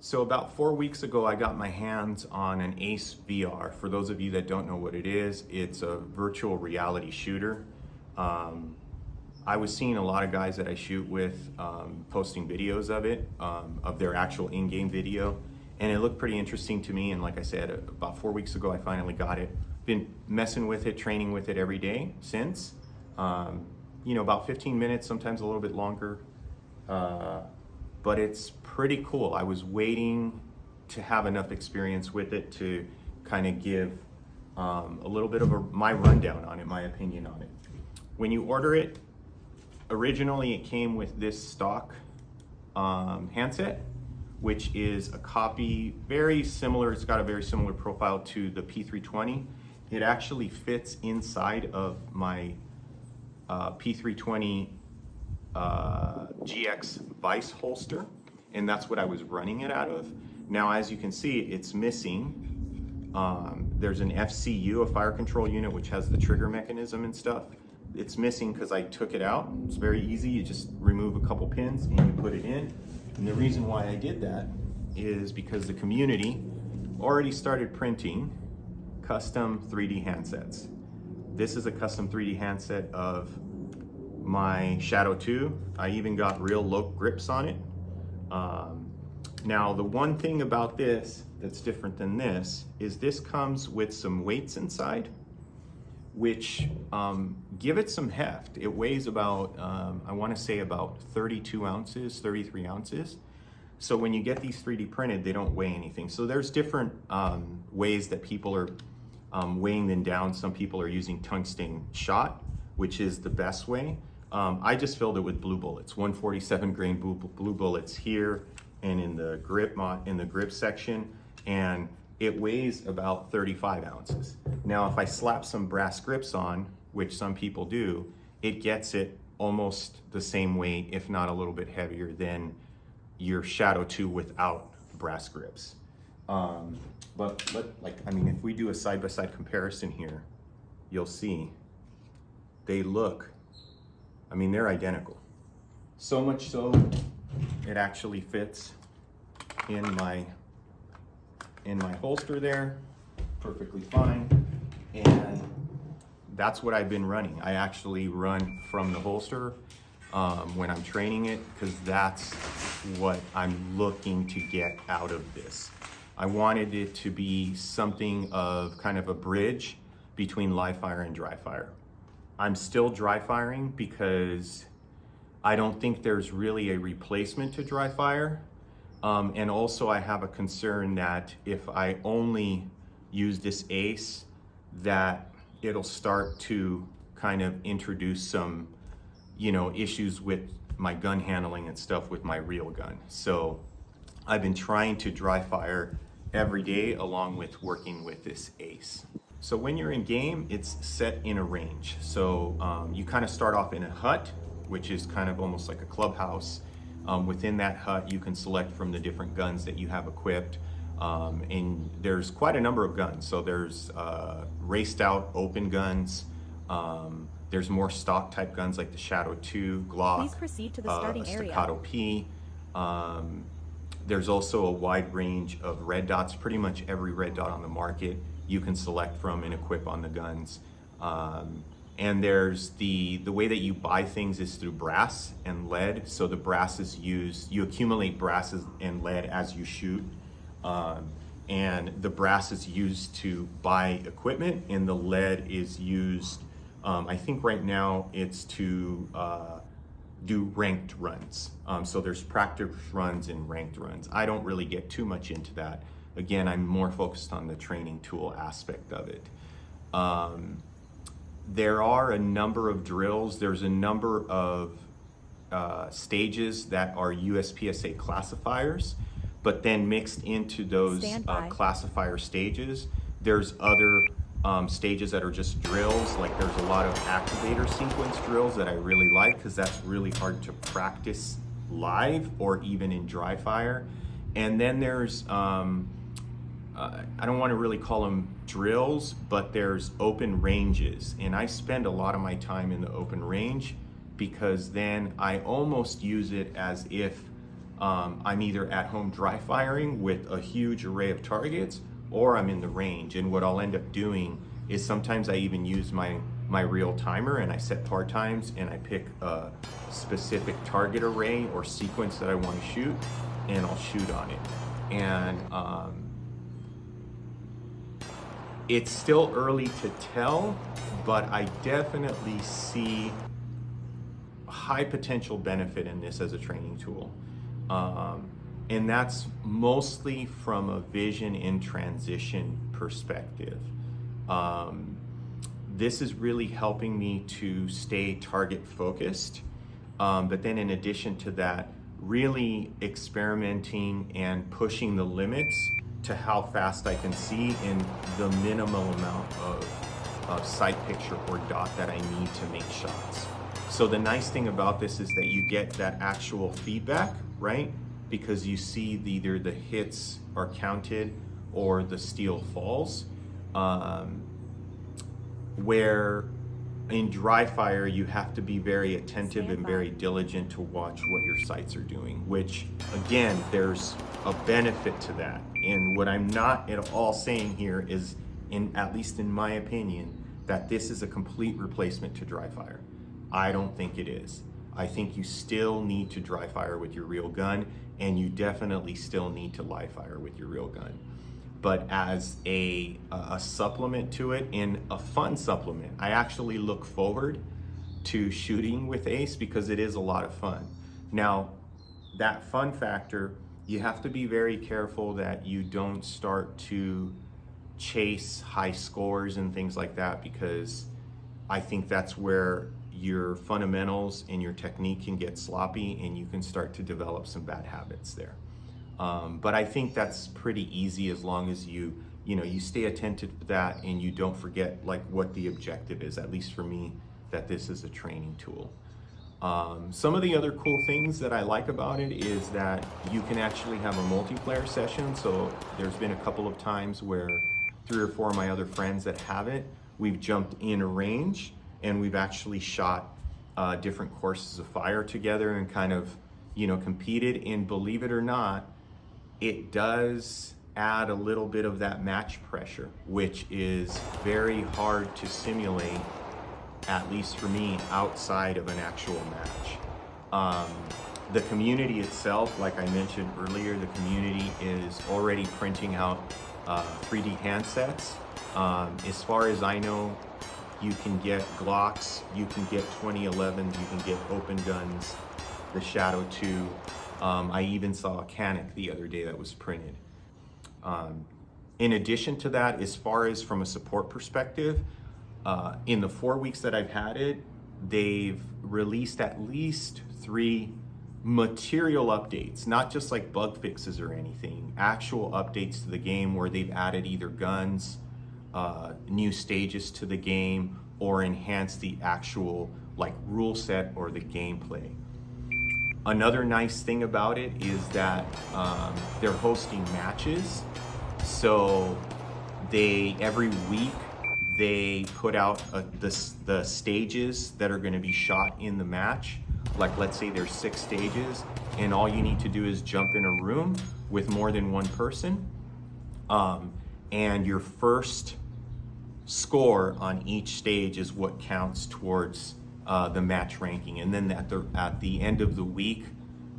So about 4 weeks ago, I got my hands on an Ace VR. For those of you that don't know what it is, it's a virtual reality shooter. I was seeing a lot of guys that I shoot with posting videos of it, of their actual in-game video, and it looked pretty interesting to me. And like I said, about 4 weeks ago, I finally got it. Been messing with it, training with it every day since. You know, about 15 minutes, sometimes a little bit longer. But it's pretty cool. I was waiting to have enough experience with it to kind of give a little bit of my rundown on it, my opinion on it. When you order it, originally it came with this stock handset, which is a copy, very similar. It's got a very similar profile to the P320. It actually fits inside of my P320 GX Vice holster, and that's what I was running it out of. Now, as you can see, it's missing. There's an FCU, a fire control unit, which has the trigger mechanism and stuff. It's missing because I took it out. It's very easy. You just remove a couple pins and you put it in. And the reason why I did that is because the community already started printing custom 3D handsets. This is a custom 3D handset of my Shadow 2. I even got real low grips on it. Now, the one thing about this that's different than this is this comes with some weights inside, which give it some heft. It weighs about, I want to say about 32 ounces, 33 ounces. So when you get these 3D printed, they don't weigh anything. So there's different ways that people are weighing them down. Some people are using tungsten shot, which is the best way. I just filled it with blue bullets, 147 grain blue bullets here and in the grip section, and it weighs about 35 ounces. Now, if I slap some brass grips on, which some people do, it gets it almost the same weight, if not a little bit heavier than your Shadow 2 without brass grips. But if we do a side-by-side comparison here, you'll see they look, they're identical. So much so, it actually fits in my holster there, perfectly fine. And that's what I've been running. I actually run from the holster when I'm training it, because that's what I'm looking to get out of this. I wanted it to be something of kind of a bridge between live fire and dry fire. I'm still dry firing because I don't think there's really a replacement to dry fire. And also I have a concern that if I only use this Ace, that it'll start to kind of introduce some, issues with my gun handling and stuff with my real gun. So I've been trying to dry fire every day along with working with this Ace. So when you're in game, it's set in a range. So you kind of start off in a hut, which is kind of almost like a clubhouse. Within that hut, you can select from the different guns that you have equipped. And there's quite a number of guns. So there's raced out open guns. There's more stock type guns like the Shadow 2, Glock, Please proceed to the starting area. Staccato P. There's also a wide range of red dots. Pretty much every red dot on the market you can select from and equip on the guns. And there's the way that you buy things is through brass and lead. So the brass is used, you accumulate brass and lead as you shoot. And the brass is used to buy equipment, and the lead is used, I think right now it's to do ranked runs. So there's practice runs and ranked runs. I don't really get too much into that. Again, I'm more focused on the training tool aspect of it. There are a number of drills. There's a number of stages that are USPSA classifiers, but then mixed into those classifier stages, there's other stages that are just drills. Like there's a lot of activator sequence drills that I really like, because that's really hard to practice live or even in dry fire. And then there's, I don't want to really call them drills, but there's open ranges. And I spend a lot of my time in the open range, because then I almost use it as if I'm either at home dry firing with a huge array of targets, or I'm in the range. And what I'll end up doing is sometimes I even use my real timer and I set par times and I pick a specific target array or sequence that I want to shoot, and I'll shoot on it. And it's still early to tell, but I definitely see high potential benefit in this as a training tool. And that's mostly from a vision in transition perspective. This is really helping me to stay target focused. But then in addition to that, really experimenting and pushing the limits to how fast I can see in the minimal amount of sight picture or dot that I need to make shots. So the nice thing about this is that you get that actual feedback, right? Because you see either the hits are counted or the steel falls. Where in dry fire, you have to be very attentive and very diligent to watch what your sights are doing, which again, there's a benefit to that. And what I'm not at all saying here is, at least in my opinion, that this is a complete replacement to dry fire. I don't think it is. I think you still need to dry fire with your real gun, and you definitely still need to live fire with your real gun. But as a supplement to it, and a fun supplement, I actually look forward to shooting with Ace because it is a lot of fun. Now, that fun factor, you have to be very careful that you don't start to chase high scores and things like that, because I think that's where your fundamentals and your technique can get sloppy and you can start to develop some bad habits there. But I think that's pretty easy as long as you stay attentive to that and you don't forget like what the objective is, at least for me, that this is a training tool. Some of the other cool things that I like about it is that you can actually have a multiplayer session. So there's been a couple of times where 3 or 4 of my other friends that have it, we've jumped in a range and we've actually shot different courses of fire together and kind of, competed. And believe it or not, it does add a little bit of that match pressure, which is very hard to simulate, at least for me, outside of an actual match. The community itself, like I mentioned earlier, the community is already printing out 3D handsets. As far as I know, you can get Glocks, you can get 2011s, you can get open guns, the Shadow 2. I even saw a Canic the other day that was printed. In addition to that, as far as from a support perspective, in the 4 weeks that I've had it, they've released at least 3 material updates, not just like bug fixes or anything, actual updates to the game where they've added either guns, new stages to the game, or enhanced the actual like rule set or the gameplay. Another nice thing about it is that they're hosting matches. So every week they put out the stages that are going to be shot in the match. Like let's say there's 6 stages and all you need to do is jump in a room with more than one person. And your first score on each stage is what counts towards the match ranking. And then at the end of the week,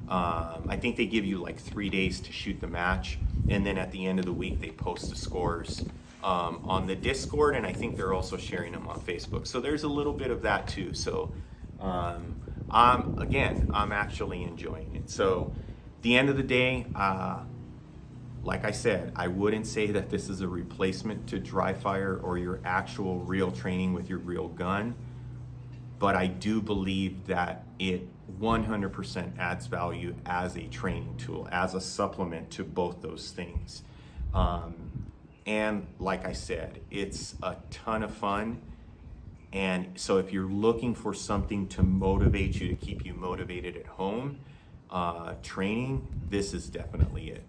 I think they give you like 3 days to shoot the match. And then at the end of the week, they post the scores on the Discord. And I think they're also sharing them on Facebook. So there's a little bit of that too. So I'm actually enjoying it. So at the end of the day, like I said, I wouldn't say that this is a replacement to dry fire or your actual real training with your real gun. But I do believe that it 100% adds value as a training tool, as a supplement to both those things. And like I said, it's a ton of fun. And so if you're looking for something to motivate you, to keep you motivated at home, training, this is definitely it.